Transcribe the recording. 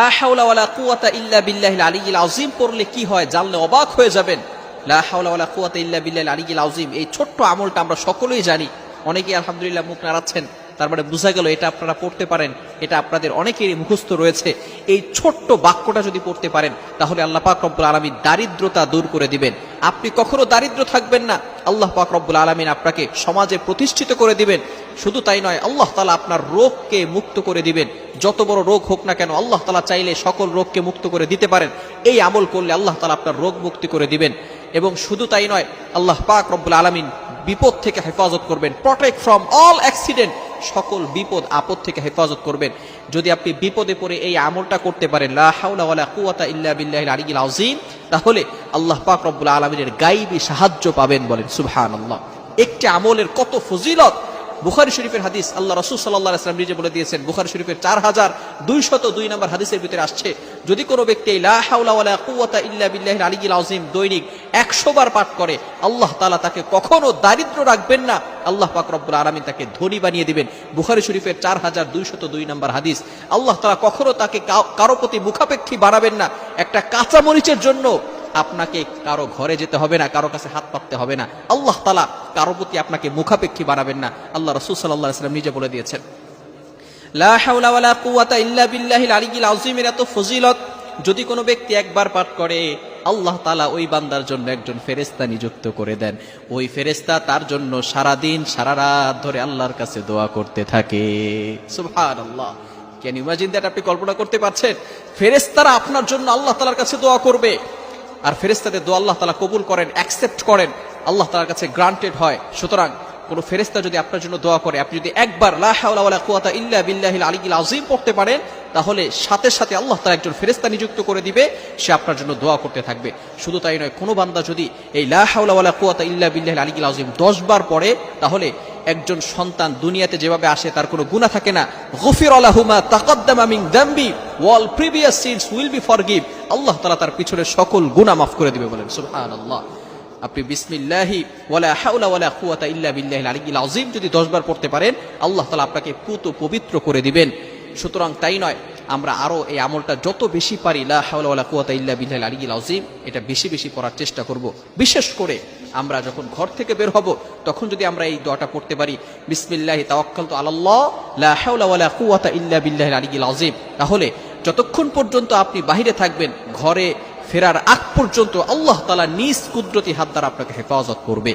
লা হাওলা ওয়ালা কুওয়াতা ইল্লা বিল্লাহিল আলিয়্যিল আযীম পড়লে কি হয় জানলে অবাক হয়ে যাবেন। লা হাওলা ওয়ালা কুওয়াতা ইল্লা বিল্লাহিল আলিয়্যিল আযীম, এই ছোট্ট আমলটা আমরা সকলেই জানি। অনেকেই আলহামদুলিল্লাহ মুখ নাড়াচ্ছেন, তার মানে বোঝা গেল এটা আপনারা পড়তে পারেন, এটা আপনাদের অনেকেরই মুখস্থ রয়েছে। এই ছোট্ট বাক্যটা যদি পড়তে পারেন তাহলে আল্লাহ পাক রব্বুল আলামিন দারিদ্রতা দূর করে দিবেন। আপনি কখনো দারিদ্র থাকবেন না, আল্লাহ পাক রব্বুল আলামিন আপনাকে সমাজে প্রতিষ্ঠিত করে দিবেন। শুধু তাই নয়, আল্লাহ তাআলা আপনার রোগকে মুক্ত করে দিবেন। যত বড় রোগ হোক না কেন আল্লাহ তাআলা চাইলে সকল রোগকে মুক্ত করে দিতে পারেন। এই আমল করলে আল্লাহ তাআলা আপনার রোগ মুক্তি করে দিবেন। এবং শুধু তাই নয়, আল্লাহ পাক রব্বুল আলামিন বিপদ থেকে হেফাজত করবেন, প্রটেক্ট ফ্রম অল অ্যাক্সিডেন্ট, সকল বিপদ আপদ থেকে হেফাজত করবেন। যদি আপনি বিপদে পড়ে এই আমলটা করতে পারেন, লা হাওলা ওয়ালা কুওয়াতা ইল্লা বিল্লাহিল আলিয়্যিল আযীম, তাহলে আল্লাহ পাক রব্বুল আলামিনের গায়বী সাহায্য পাবেন। বলেন সুবহানাল্লাহ। একটি আমলের কত ফজিলত! বুখারী শরীফের হাদিস, আল্লাহ রাসূল সাল্লাল্লাহু আলাইহি ওয়াসাল্লাম নিজে বলে দিয়েছেন, বুখারী শরীফের 4202 নম্বর হাদিসের ভিতরে আসছে, যদি কোনো ব্যক্তি লা হাওলা ওয়ালা কুওয়াতা ইল্লা বিল্লাহিল আলিয়্যিল আযীম দৈনিক 100 বার পাঠ করে, আল্লাহ তাআলা তাকে কখনো দারিদ্র রাখবেন না, আল্লাহ পাক রব্বুল আলামিন তাকে ধনী বানিয়ে দিবেন। বুখারী শরীফের 4202 নম্বর হাদিস। আল্লাহ তাআলা কখনো তাকে কারো প্রতি মুখাপেক্ষী বানাবেন না। একটা কাঁচা মরিচের জন্য আপনাকে কারো ঘরে যেতে হবে না, কারো কাছে হাত পাততে হবে না। আল্লাহ তাআলা কারো প্রতি আপনাকে মুখাপেক্ষী বানাবেন না, আল্লাহ রাসূল সাল্লাল্লাহু আলাইহি ওয়াসাল্লাম নিজে বলে দিয়েছেন। লা হাওলা ওয়ালা কুওয়াতা ইল্লা বিল্লাহিল আলিয়্যিল আযীমের এত ফজিলত, যদি কোনো ব্যক্তি একবার পাঠ করে, আল্লাহ তাআলা ওই বান্দার জন্য একজন ফেরেশতা নিযুক্ত করে দেন। ওই ফেরেশতা তার জন্য সারা দিন সারা রাত ধরে আল্লাহর কাছে দোয়া করতে থাকে। সুবহানাল্লাহ। Can you imagine that? আপনি কল্পনা করতে পারছেন? ফেরেশতারা আপনার জন্য আল্লাহ তাআলার কাছে দোয়া করবে, আর ফেরেশতাদের দোয়া আল্লাহ তাআলা কবুল করেন, অ্যাকসেপ্ট করেন, আল্লাহ তাআলার কাছে গ্রান্টেড হয়। সুতরাং কোন ফেরেশতা যদি আপনার জন্য দোয়া করে, আপনি যদি একবার লা হাওলা ওয়ালা কুওয়াতা ইল্লা বিল্লাহিল আলিয়্যিল আযীম পড়তে পারেন, তাহলে সাথে সাথে আল্লাহ তাআলা একজন ফেরেশতা নিযুক্ত করে দিবে, সে আপনার জন্য দোয়া করতে থাকবে। শুধু তাই নয়, কোনো বান্দা যদি এই লা হাওলা ওয়ালা কুওয়াতা ইল্লা বিল্লাহিল আলিয়্যিল আযীম 10 বার পড়ে, তাহলে একজন সন্তান দুনিয়াতে যেভাবে আসে তার কোনো গুনাহ থাকে না। গুফিরা লাহু মা তাকাদ্দামা মিন যামবি ওয়াল previous sins will be forgive. Allah তাআলা তার পিছনের সকল গুনাহ মাফ করে দিবে। বলেন সুবহানাল্লাহ। আপনি বিসমিল্লাহি ওয়ালা হাওলা ওয়ালা কুওয়াতা ইল্লা বিল্লাহিল আলিয়্যিল আযীম যদি 10 বার পড়তে পারেন, আল্লাহ তাআলা আপনাকে পুত পবিত্র করে দিবেন। সুতরাং তাই নয়, আমরা আরো এই আমলটা যত বেশি পারি, লা হাওলা ওয়ালা কুওয়াতা ইল্লা বিল্লাহিল আলিয়্যিল আযীম, এটা বেশি বেশি পড়ার চেষ্টা করব। বিশেষ করে আমরা যখন ঘর থেকে বের হব, তখন যদি আমরা এই দোয়াটা পড়তে পারি, বিসমিল্লাহি তাওয়াক্কালতু আলাল্লাহ লা হাওলা ওয়ালা কুওয়াতা ইল্লা বিল্লাহিল আলিয়্যিল আযীম, তাহলে যতক্ষণ পর্যন্ত আপনি বাহিরে থাকবেন, ঘরে ফেরার আগ পর্যন্ত আল্লাহ তাআলা নিজ কুদরতি হাত দ্বারা আপনাকে হেফাজত করবে।